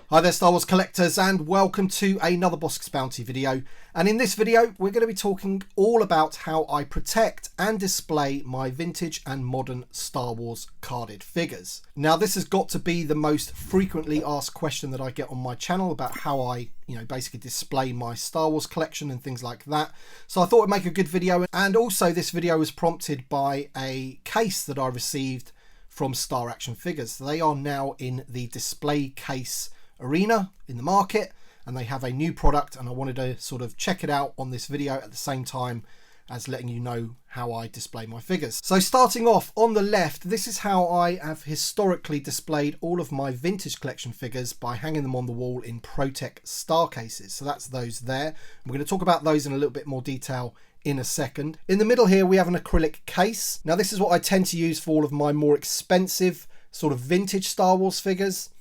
Hi there Star Wars collectors, and welcome to another Bossk Bounty video. And in this video we're going to be talking all about how I protect and display my vintage and modern Star Wars carded figures. Now this has got to be the most frequently asked question that I get on my channel about how I basically display my Star Wars collection and things like that. So I thought I'd make a good video, and also this video was prompted by a case that I received from Star Action Figures. They are now in the display case arena in the market, and they have a new product, and I wanted to sort of check it out on this video at the same time as letting you know how I display my figures. So starting off on the left, this is how I have historically displayed all of my vintage collection figures by hanging them on the wall in ProTech Star Cases. So that's those there. We're going to talk about those in a little bit more detail in a second. In the middle here we have an acrylic case. Now this is what I tend to use for all of my more expensive sort of vintage Star Wars figures.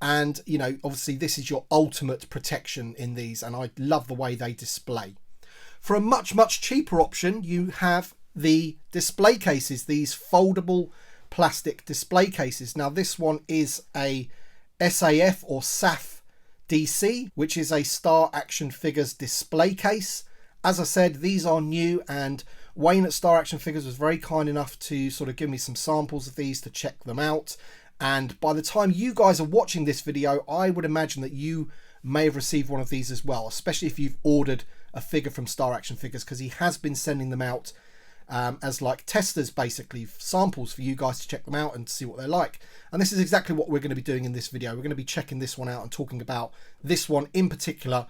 And obviously this is your ultimate protection in these, and I love the way they display. For a much cheaper option, you have the display cases, these foldable plastic display cases. Now this one is a SAF or SAF DC, which is a Star Action Figures display case. As I said, these are new, and Wayne at Star Action Figures was very kind enough to sort of give me some samples of these to check them out. And by the time you guys are watching this video, I would imagine that you may have received one of these as well, especially if you've ordered a figure from Star Action Figures, because he has been sending them out as like testers, basically samples for you guys to check them out and see what they're like. And this is exactly what we're going to be doing in this video. We're going to be checking this one out and talking about this one in particular,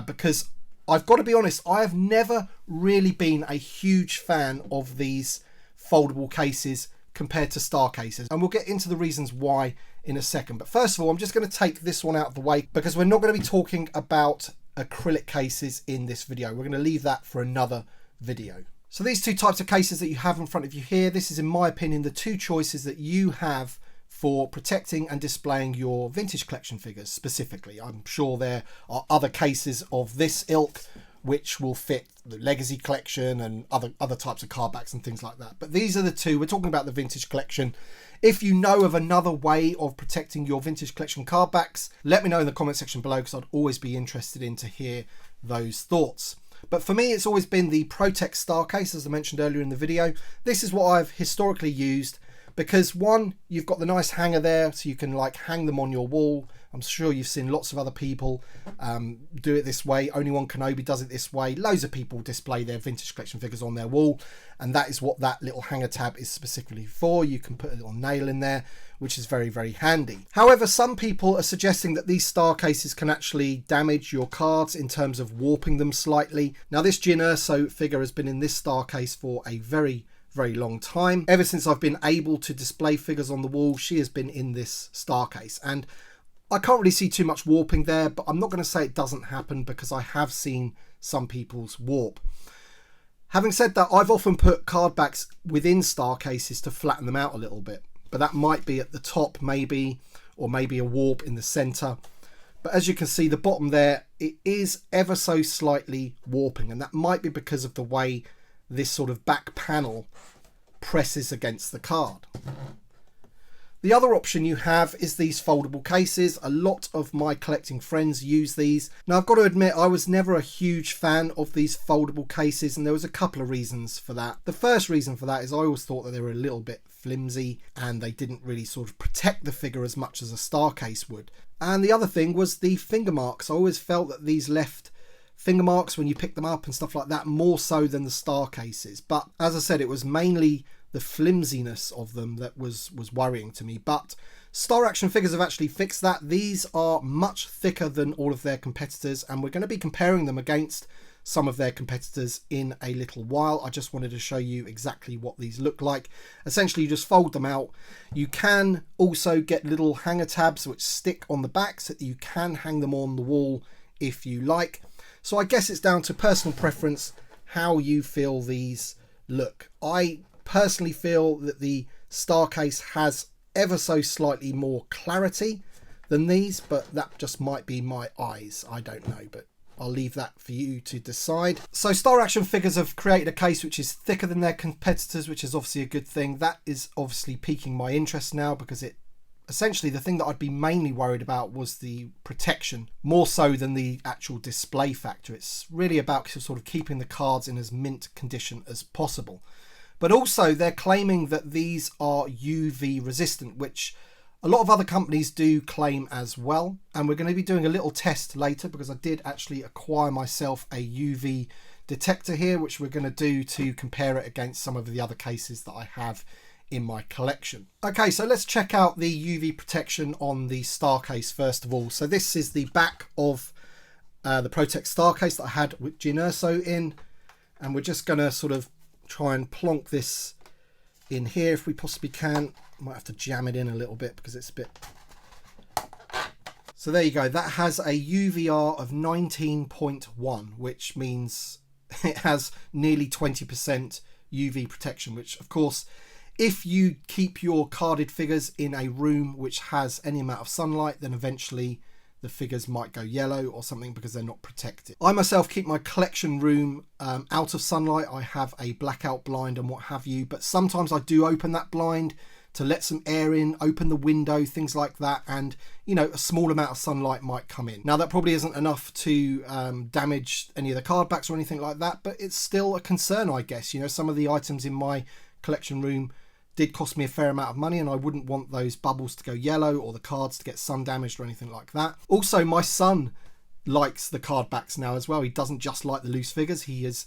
because I've got to be honest, I have never really been a huge fan of these foldable cases compared to Star Cases, and we'll get into the reasons why in a second. But first of all, I'm just going to take this one out of the way, because we're not going to be talking about acrylic cases in this video. We're going to leave that for another video. So these two types of cases that you have in front of you here, this is in my opinion the two choices that you have for protecting and displaying your vintage collection figures specifically. I'm sure there are other cases of this ilk which will fit the legacy collection and other types of card backs and things like that. But these are the two. We're talking about the vintage collection. If you know of another way of protecting your vintage collection card backs, let me know in the comment section below, because I'd always be interested in to hear those thoughts. But for me, it's always been the ProTech Star Case, as I mentioned earlier in the video. This is what I've historically used, because one, you've got the nice hanger there, so you can like hang them on your wall. I'm sure you've seen lots of other people do it this way. Only One Kenobi does it this way. Loads of people display their vintage collection figures on their wall, and that is what that little hanger tab is specifically for. You can put a little nail in there, which is very handy. However, some people are suggesting that these Star Cases can actually damage your cards in terms of warping them slightly. Now this Jyn Erso figure has been in this Star Case for a very long time. Ever since I've been able to display figures on the wall, she has been in this Star Case, and I can't really see too much warping there, but I'm not going to say it doesn't happen, because I have seen some people's warp. Having said that, I've often put card backs within Star Cases to flatten them out a little bit, but that might be at the top maybe, or maybe a warp in the center. But as you can see, the bottom there, it is ever so slightly warping, and that might be because of the way this sort of back panel presses against the card. The other option you have is these foldable cases. A lot of my collecting friends use these. Now I've got to admit, I was never a huge fan of these foldable cases, and there was a couple of reasons for that. The first reason for that is I always thought that they were a little bit flimsy, and they didn't really sort of protect the figure as much as a Star Case would. And the other thing was the finger marks. I always felt that these left finger marks when you pick them up and stuff like that, more so than the Star Cases. But as I said, it was mainly the flimsiness of them that was worrying to me. But Star Action Figures have actually fixed that. These are much thicker than all of their competitors, and we're going to be comparing them against some of their competitors in a little while. I just wanted to show you exactly what these look like. Essentially, you just fold them out. You can also get little hanger tabs which stick on the back, so that you can hang them on the wall if you like. So I guess it's down to personal preference how you feel these look. I personally feel that the Star Case has ever so slightly more clarity than these, but that just might be my eyes. I don't know, but I'll leave that for you to decide. So Star Action Figures have created a case which is thicker than their competitors, which is obviously a good thing. That is obviously piquing my interest now, because it essentially the thing that I'd be mainly worried about was the protection, more so than the actual display factor. It's really about sort of keeping the cards in as mint condition as possible. But also they're claiming that these are UV resistant, which a lot of other companies do claim as well. And we're going to be doing a little test later, because I did actually acquire myself a UV detector here, which we're going to do to compare it against some of the other cases that I have in my collection. Okay, so let's check out the UV protection on the Star case first of all. So this is the back of the ProTech Star case that I had with Gin Urso in, and we're just going to sort of try and plonk this in here if we possibly can. Might have to jam it in a little bit because it's a bit... So there you go, that has a UVR of 19.1, which means it has nearly 20% UV protection, which of course, if you keep your carded figures in a room which has any amount of sunlight, then eventually the figures might go yellow or something because they're not protected. I myself keep my collection room out of sunlight. I have a blackout blind and what have you, but sometimes I do open that blind to let some air in, open the window, things like that, and you know, a small amount of sunlight might come in. Now that probably isn't enough to damage any of the card backs or anything like that, but it's still a concern, I guess. You know, some of the items in my collection room did cost me a fair amount of money, and I wouldn't want those bubbles to go yellow or the cards to get sun damaged or anything like that. Also, my son likes the card backs now as well. He doesn't just like the loose figures, he is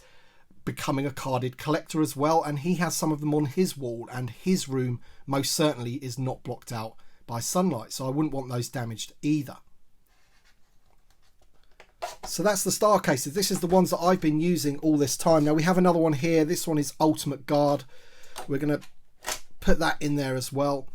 becoming a carded collector as well, and he has some of them on his wall, and his room most certainly is not blocked out by sunlight, so I wouldn't want those damaged either. So that's the Star cases. This is the ones that I've been using all this time. Now we have another one here. This one is Ultimate Guard. We're going to put that in there as well,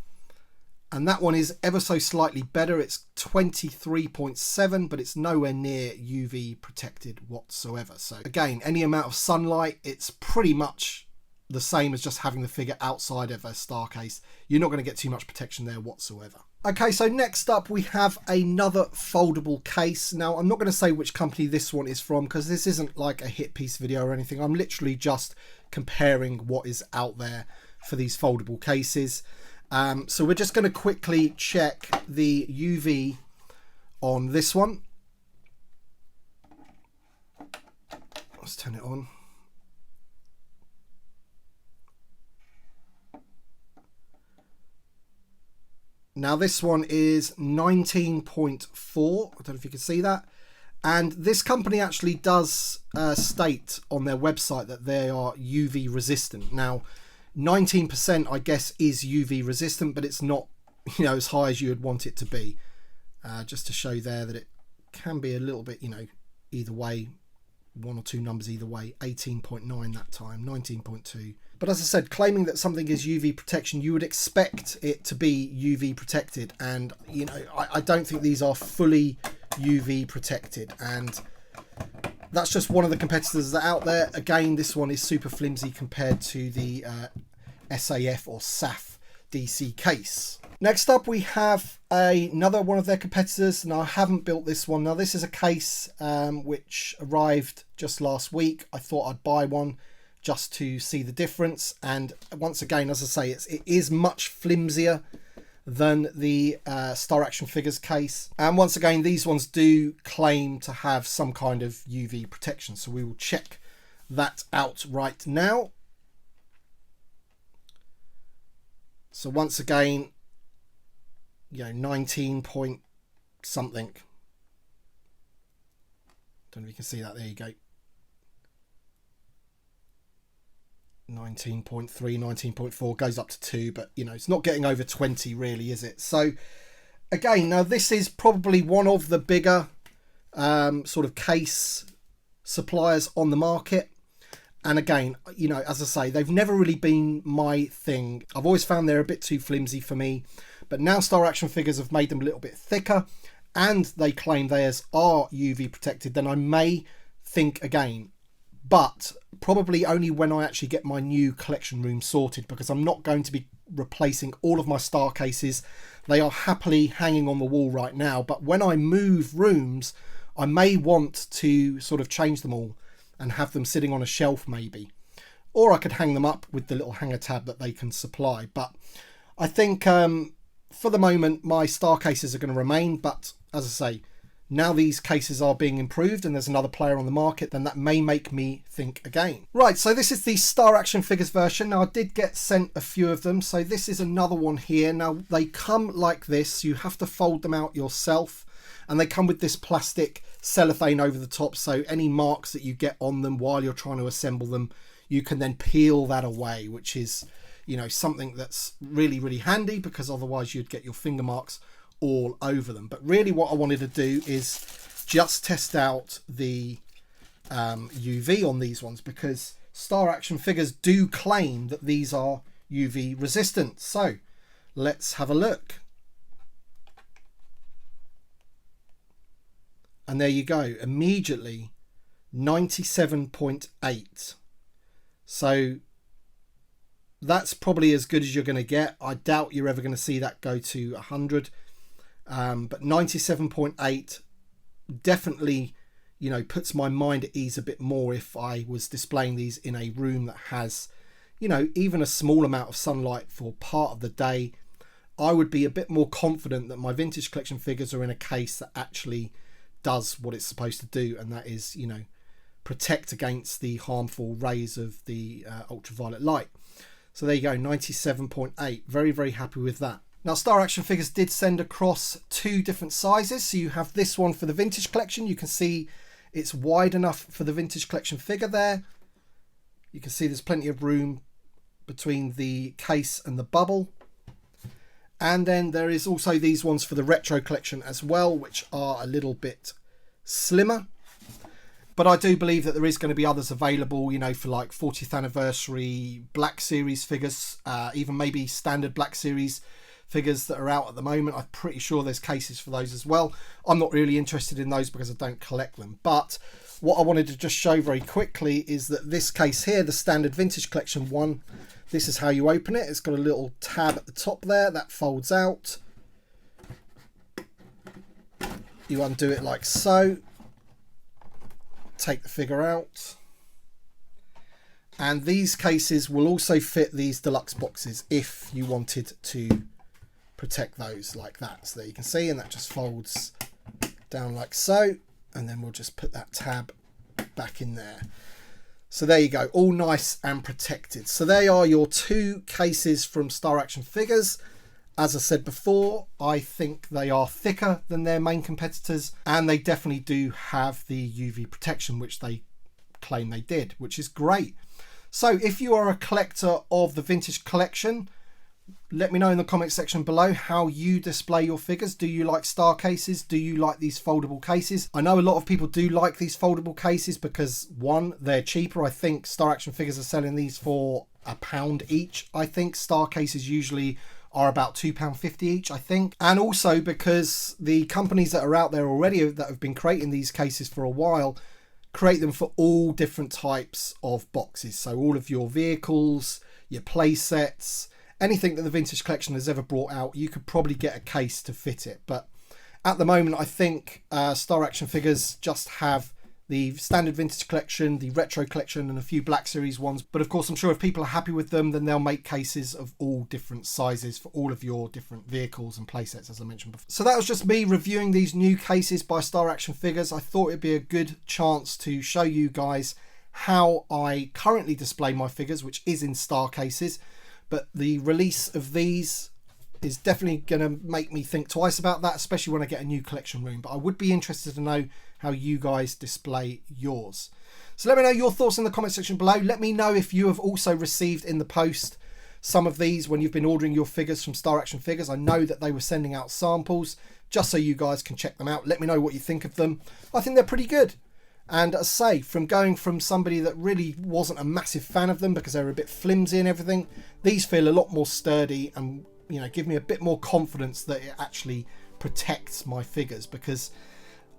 and that one is ever so slightly better. It's 23.7, but it's nowhere near UV protected whatsoever. So again, any amount of sunlight, it's pretty much the same as just having the figure outside of a Star case. You're not going to get too much protection there whatsoever. Okay, so next up we have another foldable case. Now I'm not going to say which company this one is from, because this isn't like a hit piece video or anything. I'm literally just comparing what is out there for these foldable cases. So we're just going to quickly check the UV on this one. Let's turn it on. Now this one is 19.4. I don't know if you can see that. And this company actually does state on their website that they are UV resistant. Now 19% I guess is UV resistant, but it's not, you know, as high as you would want it to be. Just to show there that it can be a little bit, you know, either way, one or two numbers either way. 18.9 that time, 19.2. But as I said, claiming that something is UV protection, you would expect it to be UV protected, and you know, I don't think these are fully UV protected, and that's just one of the competitors that are out there. Again, this one is super flimsy compared to the SAF or SAF DC case. Next up we have another one of their competitors. Now I haven't built this one. Now this is a case which arrived just last week. I thought I'd buy one just to see the difference, and once again, as I say, it is much flimsier than the Star Action Figures case, and once again these ones do claim to have some kind of UV protection, so we will check that out right now. So once again, you know, 19 point something, don't know if you can see that, there you go, 19.3, 19.4, goes up to 2, but you know, it's not getting over 20 really, is it? So again, now this is probably one of the bigger sort of case suppliers on the market, and again, you know, as I say, they've never really been my thing. I've always found they're a bit too flimsy for me, but now Star Action Figures have made them a little bit thicker and they claim theirs are UV protected, then I may think again, but probably only when I actually get my new collection room sorted, because I'm not going to be replacing all of my Star cases. They are happily hanging on the wall right now, but when I move rooms, I may want to sort of change them all and have them sitting on a shelf maybe, or I could hang them up with the little hanger tab that they can supply. But I think for the moment, my Star cases are going to remain, but as I say, now these cases are being improved and there's another player on the market, then that may make me think again. Right, so this is the Star Action Figures version. Now, I did get sent a few of them, so this is another one here. Now, they come like this. You have to fold them out yourself, and they come with this plastic cellophane over the top, so any marks that you get on them while you're trying to assemble them, you can then peel that away, which is, you know, something that's really, really handy, because otherwise you'd get your finger marks all over them. But really what I wanted to do is just test out the UV on these ones, because Star Action Figures do claim that these are UV resistant. So let's have a look. And there you go, immediately 97.8. So that's probably as good as you're going to get. I doubt you're ever going to see that go to 100. But 97.8 definitely, you know, puts my mind at ease a bit more if I was displaying these in a room that has, you know, even a small amount of sunlight for part of the day. I would be a bit more confident that my vintage collection figures are in a case that actually does what it's supposed to do, and that is, you know, protect against the harmful rays of the ultraviolet light. So there you go, 97.8. Very, very happy with that. Now, Star Action Figures did send across 2 different sizes. So you have this one for the vintage collection. You can see it's wide enough for the vintage collection figure there. You can see there's plenty of room between the case and the bubble. And then there is also these ones for the retro collection as well, which are a little bit slimmer. But I do believe that there is going to be others available, you know, for like 40th anniversary Black Series figures, even maybe standard Black Series figures that are out at the moment. I'm pretty sure there's cases for those as well. I'm not really interested in those because I don't collect them. But what I wanted to just show very quickly is that this case here, the standard vintage collection one, this is how you open it. It's got a little tab at the top there that folds out. You undo it like so. Take the figure out. And these cases will also fit these deluxe boxes if you wanted to protect those like that. So there you can see, and that just folds down like so, and then we'll just put that tab back in there. So there you go, all nice and protected. So they are your 2 cases from Star Action Figures. As I said before, I think they are thicker than their main competitors, and they definitely do have the UV protection, which they claim they did, which is great. So if you are a collector of the vintage collection, let me know in the comment section below how you display your figures. Do you like Star cases? Do you like these foldable cases? I know a lot of people do like these foldable cases because, one, they're cheaper. I think Star Action Figures are selling these for £1 each. I think Star cases usually are about £2.50 each, I think. And also because the companies that are out there already that have been creating these cases for a while create them for all different types of boxes. So all of your vehicles, your play sets, anything that the vintage collection has ever brought out, you could probably get a case to fit it. But at the moment, I think Star Action Figures just have the standard vintage collection, the retro collection, and a few Black Series ones. But of course, I'm sure if people are happy with them, then they'll make cases of all different sizes for all of your different vehicles and playsets, as I mentioned before. So that was just me reviewing these new cases by Star Action Figures. I thought it'd be a good chance to show you guys how I currently display my figures, which is in Star cases. But the release of these is definitely going to make me think twice about that, especially when I get a new collection room. But I would be interested to know how you guys display yours. So let me know your thoughts in the comment section below. Let me know if you have also received in the post some of these when you've been ordering your figures from Star Action Figures. I know that they were sending out samples just so you guys can check them out. Let me know what you think of them. I think they're pretty good. And as I say, from going from somebody that really wasn't a massive fan of them because they were a bit flimsy and everything, these feel a lot more sturdy and, you know, give me a bit more confidence that it actually protects my figures, because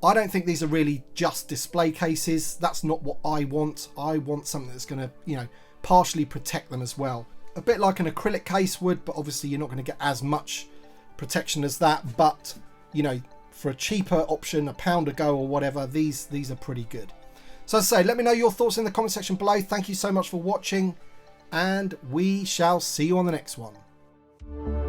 I don't think these are really just display cases. That's not what I want. I want something that's going to, you know, partially protect them as well. A bit like an acrylic case would, but obviously you're not going to get as much protection as that. But, you know, for a cheaper option, £1 a go or whatever, these are pretty good. So as I say, let me know your thoughts in the comment section below. Thank you so much for watching, and we shall see you on the next one.